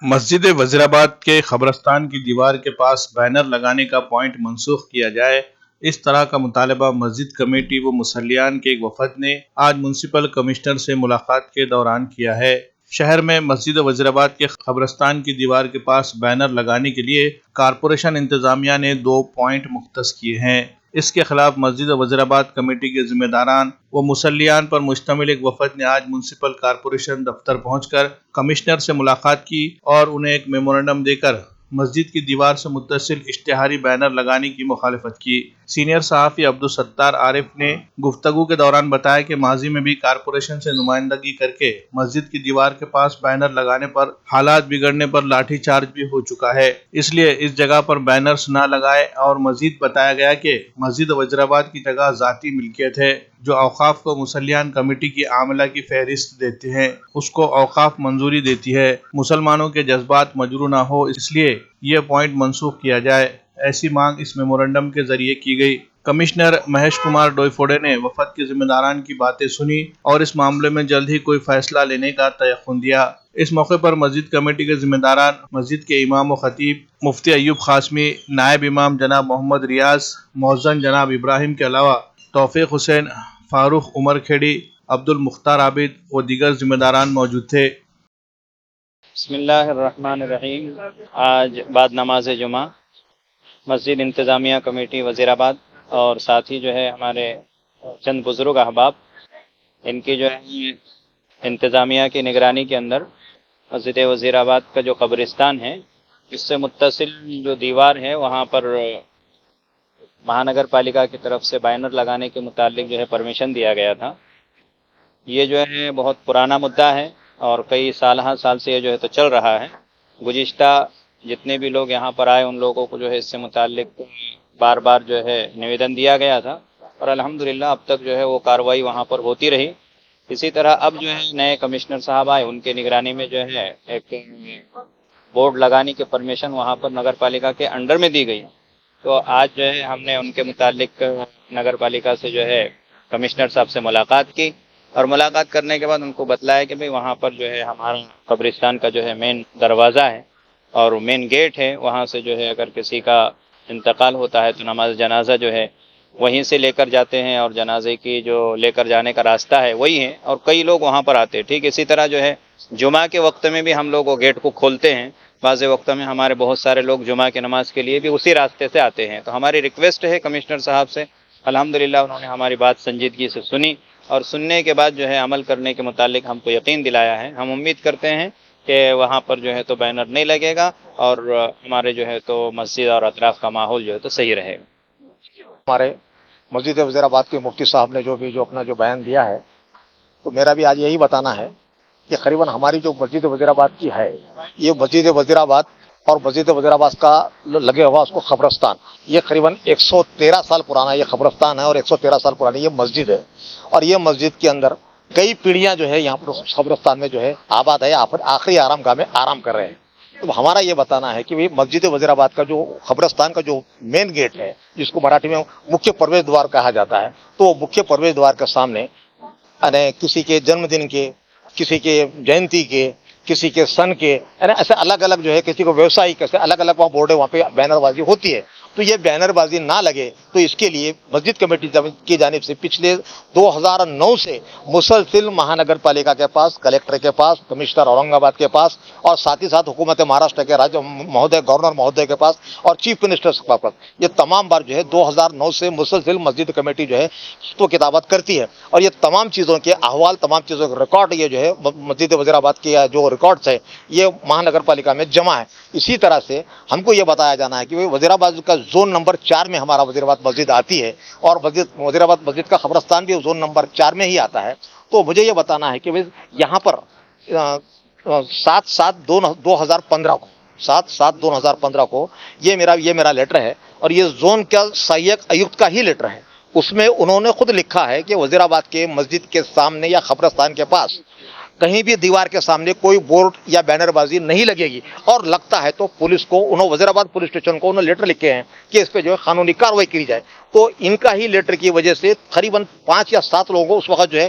مسجد وزیرآباد کے قبرستان کی دیوار کے پاس بینر لگانے کا پوائنٹ منسوخ کیا جائے، اس طرح کا مطالبہ مسجد کمیٹی و مصلیان کے ایک وفد نے آج میونسپل کمشنر سے ملاقات کے دوران کیا ہے۔ شہر میں مسجد وزیرآباد کے قبرستان کی دیوار کے پاس بینر لگانے کے لیے کارپوریشن انتظامیہ نے 2 پوائنٹ مختص کیے ہیں۔ اس کے خلاف مسجد وزیرآباد کمیٹی کے ذمہ داران و مصلیان پر مشتمل ایک وفد نے آج میونسپل کارپوریشن دفتر پہنچ کر کمشنر سے ملاقات کی اور انہیں ایک میمورنڈم دے کر مسجد کی دیوار سے متصل اشتہاری بینر لگانے کی مخالفت کی۔ سینئر صحافی عبدالستار عارف نے گفتگو کے دوران بتایا کہ ماضی میں بھی کارپوریشن سے نمائندگی کر کے مسجد کی دیوار کے پاس بینر لگانے پر حالات بگڑنے پر لاٹھی چارج بھی ہو چکا ہے، اس لیے اس جگہ پر بینرز نہ لگائے، اور مزید بتایا گیا کہ مسجد وزیرآباد کی جگہ ذاتی ملکیت ہے جو اوقاف کو مصلیان کمیٹی کی عاملہ کی فہرست دیتے ہیں، اس کو اوقاف منظوری دیتی ہے، مسلمانوں کے جذبات مجروح نہ ہو اس لیے یہ پوائنٹ منسوخ کیا جائے، ایسی مانگ اس میمورنڈم کے ذریعے کی گئی۔ کمشنر مہیش کمار ڈوئیفوڈے نے وفد کے ذمہ داران کی باتیں سنی اور اس معاملے میں جلد ہی کوئی فیصلہ لینے کا تیقن دیا۔ اس موقع پر مسجد کمیٹی کے ذمہ داران، مسجد کے امام و خطیب مفتی ایوب قاسمی، نائب امام جناب محمد ریاض، مؤذن جناب ابراہیم کے علاوہ توفیق حسین، فاروق عمر کھیڑی، عبد المختار عابد و دیگر ذمہ داران موجود تھے۔ بسم اللہ الرحمن الرحیم۔ آج بعد نماز جمعہ مسجد انتظامیہ کمیٹی وزیرآباد اور ساتھ ہی جو ہے ہمارے چند بزرگ احباب، ان کی جو ہے انتظامیہ کی نگرانی کے اندر مسجد وزیرآباد کا جو قبرستان ہے اس سے متصل جو دیوار ہے وہاں پر مہانگر پالیکا کی طرف سے بینر لگانے کے متعلق جو ہے پرمیشن دیا گیا تھا۔ یہ جو ہے بہت پرانا مدعا ہے اور کئی سال سے یہ جو ہے تو چل رہا ہے۔ گزشتہ جتنے بھی لوگ یہاں پر آئے ان لوگوں کو جو ہے اس سے متعلق بار بار جو ہے نویدن دیا گیا تھا اور الحمدللہ اب تک جو ہے وہ کارروائی وہاں پر ہوتی رہی۔ اسی طرح اب جو ہے نئے کمشنر صاحب آئے، ان کے نگرانی میں جو ہے ایک بورڈ لگانے کی پرمیشن وہاں پر نگر پالیکا کے انڈر میں دی گئی۔ تو آج جو ہے ہم نے ان کے متعلق نگر پالیکا سے جو ہے کمشنر صاحب سے ملاقات کی اور ملاقات کرنے کے بعد ان کو بتلایا کہ بھئی وہاں پر جو ہے ہمارا قبرستان کا جو ہے مین دروازہ ہے اور مین گیٹ ہے، وہاں سے جو ہے اگر کسی کا انتقال ہوتا ہے تو نماز جنازہ جو ہے وہیں سے لے کر جاتے ہیں اور جنازے کی جو لے کر جانے کا راستہ ہے وہی ہے اور کئی لوگ وہاں پر آتے ہیں۔ ٹھیک اسی طرح جو ہے جمعہ کے وقت میں بھی ہم لوگ وہ گیٹ کو کھولتے ہیں، بعض وقت میں ہمارے بہت سارے لوگ جمعہ کی نماز کے لیے بھی اسی راستے سے آتے ہیں۔ تو ہماری ریکویسٹ ہے کمشنر صاحب سے، الحمدللہ انہوں نے ہماری بات سنجیدگی سے سنی اور سننے کے بعد جو ہے عمل کرنے کے متعلق ہم کو یقین دلایا ہے۔ ہم امید کرتے ہیں کہ وہاں پر جو ہے تو بینر نہیں لگے گا اور ہمارے جو ہے تو مسجد اور اطراف کا ماحول جو ہے تو صحیح رہے گا۔ ہمارے مسجد وزیرآباد کے مفتی صاحب نے جو اپنا بیان دیا ہے، تو میرا بھی آج یہی بتانا ہے کہ قریباً ہماری جو مسجد وزیرآباد کی ہے، یہ مسجد وزیرآباد اور مسجد وزیرآباد کا لگے ہوا اس کو قبرستان، یہ قریباً 113 سال پرانا یہ قبرستان ہے اور 113 سال پرانی یہ مسجد ہے، اور یہ مسجد کے اندر کئی پیڑھیاں جو ہے یہاں پر قبرستان میں جو ہے آباد ہے، آخری آرام گاہ میں آرام کر رہے ہیں۔ تو ہمارا یہ بتانا ہے کہ مسجد وزیرآباد کا جو قبرستان کا جو مین گیٹ ہے، جس کو مراٹھی میں مکھیہ پرویش دوار کہا جاتا ہے، تو وہ مکھیہ پرویش دوار کے سامنے کسی کے جنم دن کے، کسی کے جینتی کے، کسی کے سن کے، ایسے الگ الگ جو ہے کسی کو ویوسائک ایسے الگ الگ وہاں بورڈ ہے، وہاں پہ بینر بازی ہوتی ہے۔ تو یہ بینر بازی نہ لگے تو اس کے لیے مسجد کمیٹی کی جانب سے پچھلے 2009 سے مسلسل مہانگر پالیکا کے پاس، کلیکٹر کے پاس، کمشنر اورنگ آباد کے پاس اور ساتھ ہی ساتھ حکومت مہاراشٹر کے گورنر مہودے کے پاس اور چیف منسٹر کے پاس، یہ تمام بار جو ہے 2009 سے مسلسل مسجد کمیٹی جو ہے تو کتابت کرتی ہے اور یہ تمام چیزوں کے احوال، تمام چیزوں کے ریکارڈ یہ جو ہے مسجد وزیرآباد کے جو ریکارڈز ہے یہ مہانگر پالیکا میں جمع ہے۔ اسی طرح سے ہم کو یہ بتایا جانا ہے کہ وزیرآباد کا زون نمبر 4 میں ہمارا وزیرآباد مسجد آتی ہے اور وزیرآباد مسجد کا قبرستان بھی زون نمبر 4 میں ہی آتا ہے۔ تو مجھے یہ بتانا ہے کہ یہاں پر 7/7/2015 کو یہ میرا لیٹر ہے اور یہ زون کا سہایک آیوکت کا ہی لیٹر ہے۔ اس میں انہوں نے خود لکھا ہے کہ وزیرآباد کے مسجد کے سامنے یا قبرستان کے پاس کہیں بھی دیوار کے سامنے کوئی بورڈ یا بینر بازی نہیں لگے گی، اور لگتا ہے تو پولیس کو وزیرآباد پولیس اسٹیشن کو انہوں لیٹر لکھے ہیں کہ اس پہ جو ہے قانونی کارروائی کی جائے۔ تو ان کا ہی لیٹر کی وجہ سے قریباً 5 یا 7 لوگوں کو اس وقت جو ہے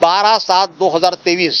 12/7/2023